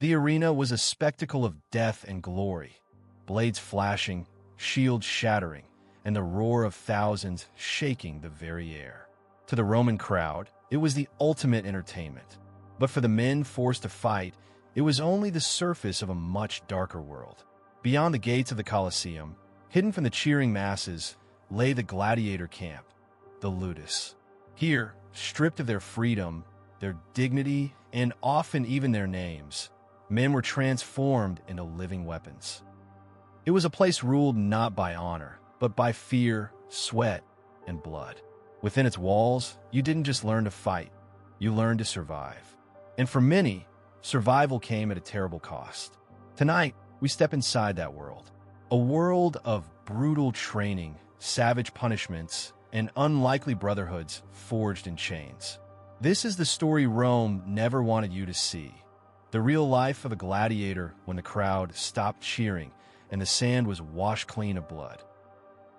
The arena was a spectacle of death and glory, blades flashing, shields shattering, and the roar of thousands shaking the very air. To the Roman crowd, it was the ultimate entertainment. But for the men forced to fight, it was only the surface of a much darker world. Beyond the gates of the Colosseum, hidden from the cheering masses, lay the gladiator camp, the ludus. Here, stripped of their freedom, their dignity, and often even their names, men were transformed into living weapons. It was a place ruled not by honor, but by fear, sweat, and blood. Within its walls, you didn't just learn to fight, you learned to survive. And for many, survival came at a terrible cost. Tonight, we step inside that world. A world of brutal training, savage punishments, and unlikely brotherhoods forged in chains. This is the story Rome never wanted you to see. The real life of a gladiator when the crowd stopped cheering and the sand was washed clean of blood.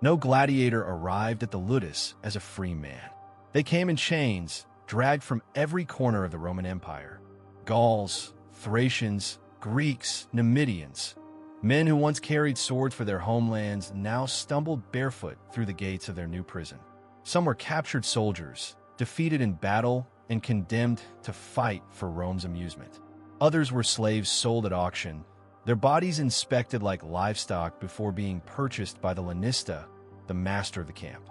No gladiator arrived at the ludus as a free man. They came in chains, dragged from every corner of the Roman Empire. Gauls, Thracians, Greeks, Numidians. Men who once carried swords for their homelands now stumbled barefoot through the gates of their new prison. Some were captured soldiers, defeated in battle and condemned to fight for Rome's amusement. Others were slaves sold at auction, their bodies inspected like livestock before being purchased by the lanista, the master of the camp.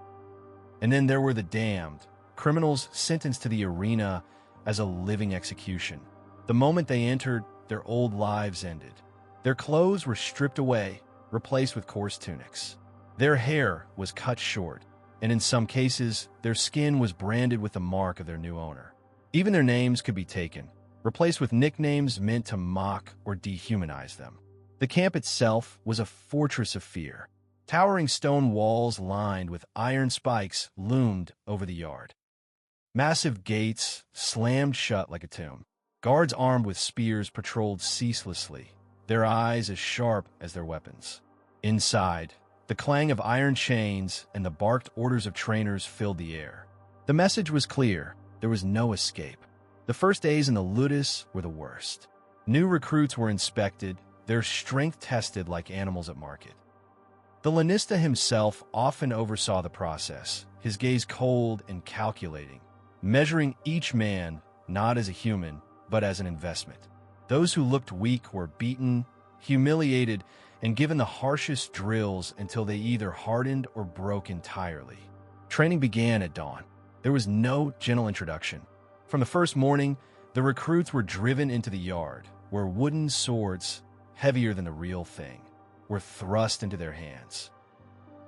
And then there were the damned, criminals sentenced to the arena as a living execution. The moment they entered, their old lives ended. Their clothes were stripped away, replaced with coarse tunics. Their hair was cut short, and in some cases, their skin was branded with the mark of their new owner. Even their names could be taken, replaced with nicknames meant to mock or dehumanize them. The camp itself was a fortress of fear. Towering stone walls lined with iron spikes loomed over the yard. Massive gates slammed shut like a tomb. Guards armed with spears patrolled ceaselessly, their eyes as sharp as their weapons. Inside, the clang of iron chains and the barked orders of trainers filled the air. The message was clear: there was no escape. The first days in the ludus were the worst. New recruits were inspected, their strength tested like animals at market. The lanista himself often oversaw the process, his gaze cold and calculating, measuring each man not as a human, but as an investment. Those who looked weak were beaten, humiliated, and given the harshest drills until they either hardened or broke entirely. Training began at dawn. There was no gentle introduction. From the first morning, the recruits were driven into the yard, where wooden swords, heavier than the real thing, were thrust into their hands.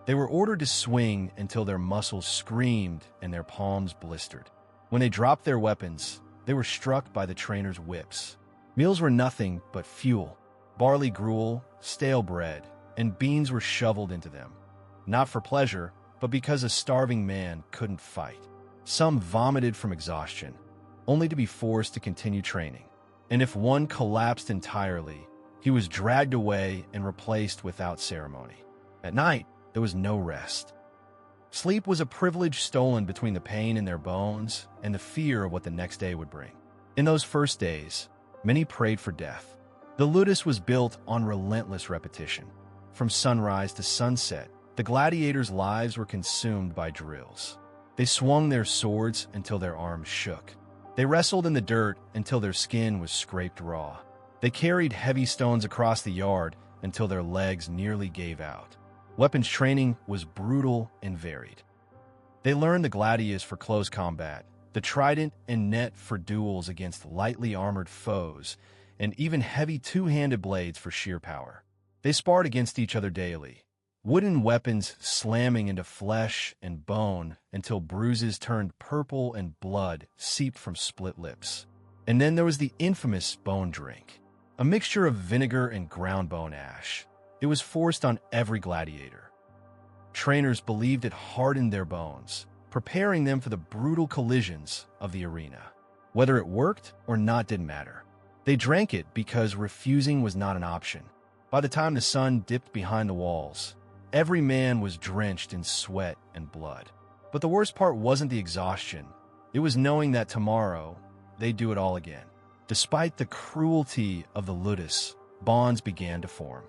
They were ordered to swing until their muscles screamed and their palms blistered. When they dropped their weapons, they were struck by the trainers' whips. Meals were nothing but fuel. Barley gruel, stale bread, and beans were shoveled into them. Not for pleasure, but because a starving man couldn't fight. Some vomited from exhaustion, only to be forced to continue training. And if one collapsed entirely, he was dragged away and replaced without ceremony. At night, there was no rest. Sleep was a privilege stolen between the pain in their bones and the fear of what the next day would bring. In those first days, many prayed for death. The ludus was built on relentless repetition. From sunrise to sunset, the gladiators' lives were consumed by drills. They swung their swords until their arms shook. They wrestled in the dirt until their skin was scraped raw. They carried heavy stones across the yard until their legs nearly gave out. Weapons training was brutal and varied. They learned the gladius for close combat, the trident and net for duels against lightly armored foes, and even heavy two-handed blades for sheer power. They sparred against each other daily, wooden weapons slamming into flesh and bone until bruises turned purple and blood seeped from split lips. And then there was the infamous bone drink, a mixture of vinegar and ground bone ash. It was forced on every gladiator. Trainers believed it hardened their bones, preparing them for the brutal collisions of the arena. Whether it worked or not didn't matter. They drank it because refusing was not an option. By the time the sun dipped behind the walls, every man was drenched in sweat and blood. But the worst part wasn't the exhaustion. It was knowing that tomorrow, they'd do it all again. Despite the cruelty of the ludus, bonds began to form.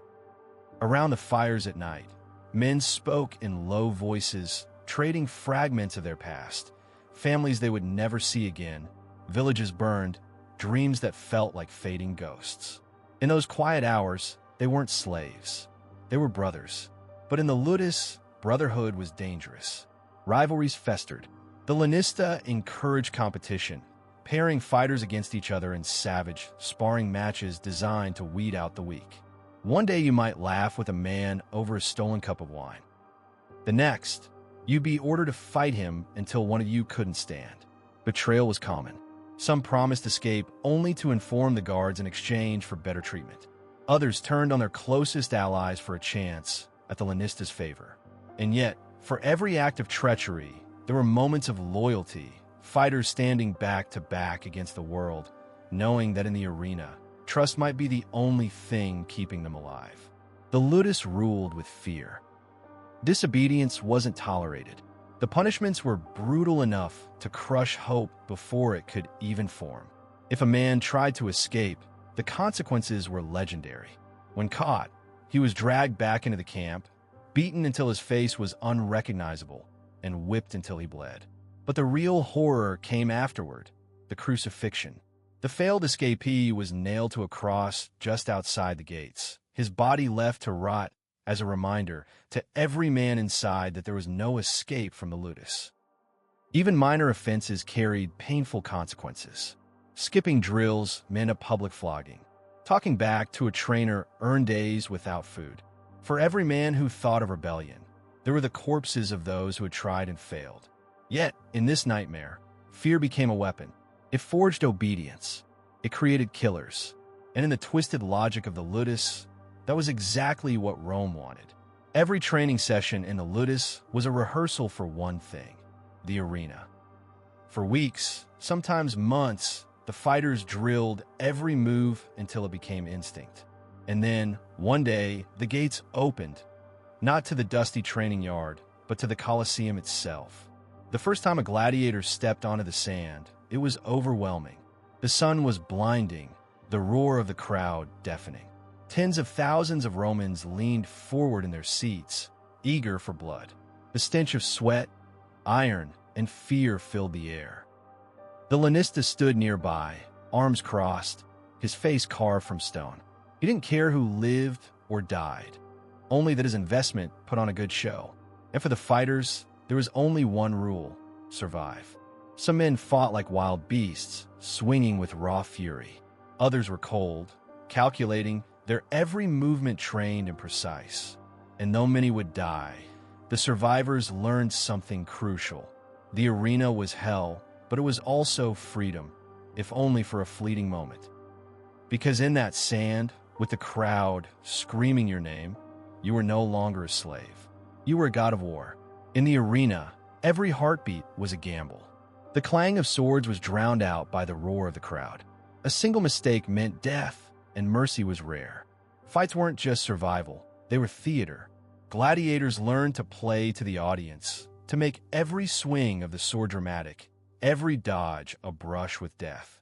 Around the fires at night, men spoke in low voices, trading fragments of their past, families they would never see again, villages burned, dreams that felt like fading ghosts. In those quiet hours, they weren't slaves. They were brothers. But in the ludus, brotherhood was dangerous. Rivalries festered. The lanista encouraged competition, pairing fighters against each other in savage, sparring matches designed to weed out the weak. One day you might laugh with a man over a stolen cup of wine. The next, you'd be ordered to fight him until one of you couldn't stand. Betrayal was common. Some promised escape only to inform the guards in exchange for better treatment. Others turned on their closest allies for a chance at the lanista's favor. And yet, for every act of treachery, there were moments of loyalty, fighters standing back to back against the world, knowing that in the arena, trust might be the only thing keeping them alive. The ludus ruled with fear. Disobedience wasn't tolerated. The punishments were brutal enough to crush hope before it could even form. If a man tried to escape, the consequences were legendary. When caught, he was dragged back into the camp, beaten until his face was unrecognizable, and whipped until he bled. But the real horror came afterward, the crucifixion. The failed escapee was nailed to a cross just outside the gates, his body left to rot as a reminder to every man inside that there was no escape from the ludus. Even minor offenses carried painful consequences. Skipping drills meant a public flogging. Talking back to a trainer earned days without food. For every man who thought of rebellion, there were the corpses of those who had tried and failed. Yet, in this nightmare, fear became a weapon. It forged obedience. It created killers. And in the twisted logic of the ludus, that was exactly what Rome wanted. Every training session in the ludus was a rehearsal for one thing: the arena. For weeks, sometimes months, the fighters drilled every move until it became instinct. And then, one day, the gates opened, not to the dusty training yard, but to the Colosseum itself. The first time a gladiator stepped onto the sand, it was overwhelming. The sun was blinding, the roar of the crowd deafening. Tens of thousands of Romans leaned forward in their seats, eager for blood. The stench of sweat, iron, and fear filled the air. The lanista stood nearby, arms crossed, his face carved from stone. He didn't care who lived or died, only that his investment put on a good show. And for the fighters, there was only one rule: survive. Some men fought like wild beasts, swinging with raw fury. Others were cold, calculating, their every movement trained and precise. And though many would die, the survivors learned something crucial. The arena was hell, but it was also freedom, if only for a fleeting moment. Because in that sand, with the crowd screaming your name, you were no longer a slave. You were a god of war. In the arena, every heartbeat was a gamble. The clang of swords was drowned out by the roar of the crowd. A single mistake meant death, and mercy was rare. Fights weren't just survival, they were theater. Gladiators learned to play to the audience, to make every swing of the sword dramatic, every dodge a brush with death.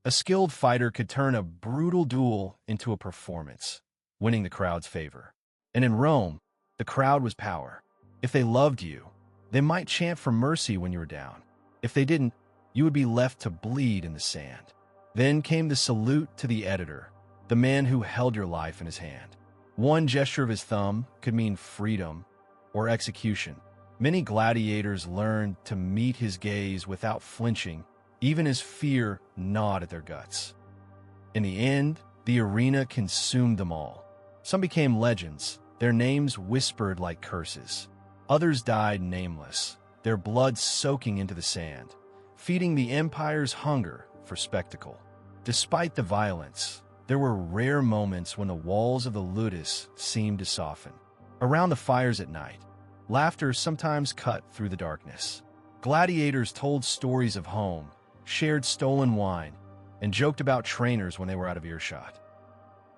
A skilled fighter could turn a brutal duel into a performance, winning the crowd's favor. And in Rome, the crowd was power. If they loved you, they might chant for mercy when you were down. If they didn't, you would be left to bleed in the sand. Then came the salute to the editor, the man who held your life in his hand. One gesture of his thumb could mean freedom or execution. Many gladiators learned to meet his gaze without flinching, even as fear gnawed at their guts. In the end, the arena consumed them all. Some became legends, their names whispered like curses. Others died nameless, their blood soaking into the sand, feeding the empire's hunger for spectacle. Despite the violence, there were rare moments when the walls of the ludus seemed to soften. Around the fires at night, laughter sometimes cut through the darkness. Gladiators told stories of home, shared stolen wine, and joked about trainers when they were out of earshot.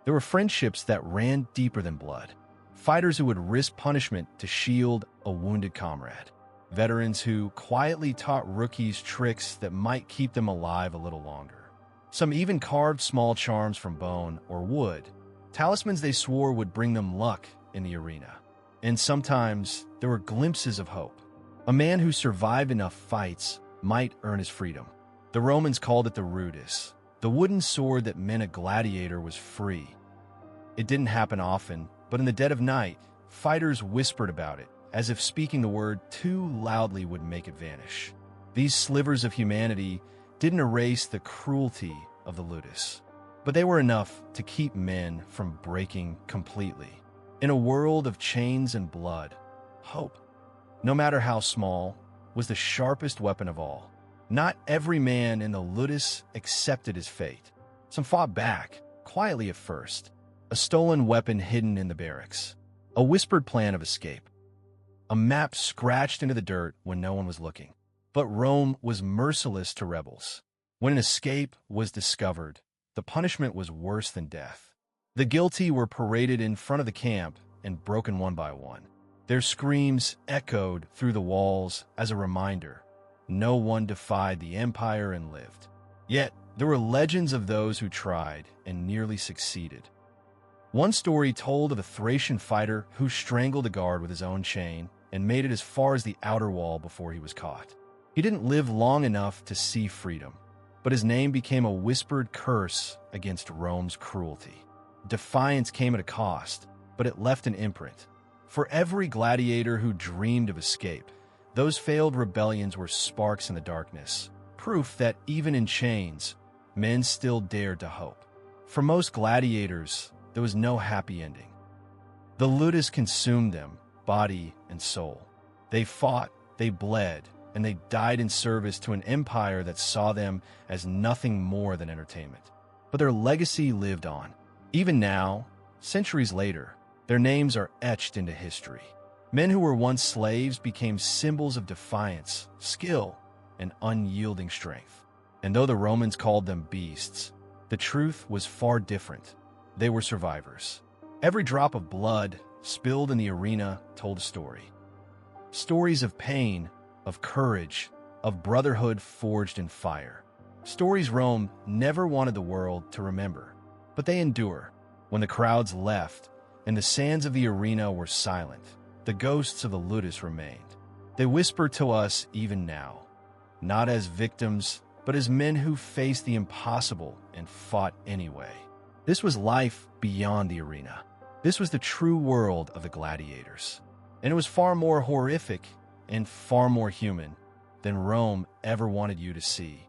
There were friendships that ran deeper than blood. Fighters who would risk punishment to shield a wounded comrade. Veterans who quietly taught rookies tricks that might keep them alive a little longer. Some even carved small charms from bone or wood, talismans they swore would bring them luck in the arena. And sometimes there were glimpses of hope. A man who survived enough fights might earn his freedom. The Romans called it the rudis, the wooden sword that meant a gladiator was free. It didn't happen often, but in the dead of night, fighters whispered about it, as if speaking the word too loudly would make it vanish. These slivers of humanity didn't erase the cruelty of the ludus, but they were enough to keep men from breaking completely. In a world of chains and blood, hope, no matter how small, was the sharpest weapon of all. Not every man in the ludus accepted his fate. Some fought back, quietly at first, a stolen weapon hidden in the barracks, a whispered plan of escape, a map scratched into the dirt when no one was looking. But Rome was merciless to rebels. When an escape was discovered, the punishment was worse than death. The guilty were paraded in front of the camp and broken one by one. Their screams echoed through the walls as a reminder. No one defied the empire and lived. Yet, there were legends of those who tried and nearly succeeded. One story told of a Thracian fighter who strangled a guard with his own chain and made it as far as the outer wall before he was caught. He didn't live long enough to see freedom, but his name became a whispered curse against Rome's cruelty. Defiance came at a cost, but it left an imprint. For every gladiator who dreamed of escape, those failed rebellions were sparks in the darkness, proof that even in chains, men still dared to hope. For most gladiators, there was no happy ending. The ludus consumed them, body and soul. They fought, they bled, and they died in service to an empire that saw them as nothing more than entertainment. But their legacy lived on. Even now, centuries later, their names are etched into history. Men who were once slaves became symbols of defiance, skill, and unyielding strength. And though the Romans called them beasts, the truth was far different. They were survivors. Every drop of blood spilled in the arena told a story. Stories of pain, of courage, of brotherhood forged in fire. Stories Rome never wanted the world to remember, but they endure. When the crowds left and the sands of the arena were silent, the ghosts of the ludus remained. They whisper to us even now, not as victims, but as men who faced the impossible and fought anyway. This was life beyond the arena. This was the true world of the gladiators. And it was far more horrific and far more human than Rome ever wanted you to see.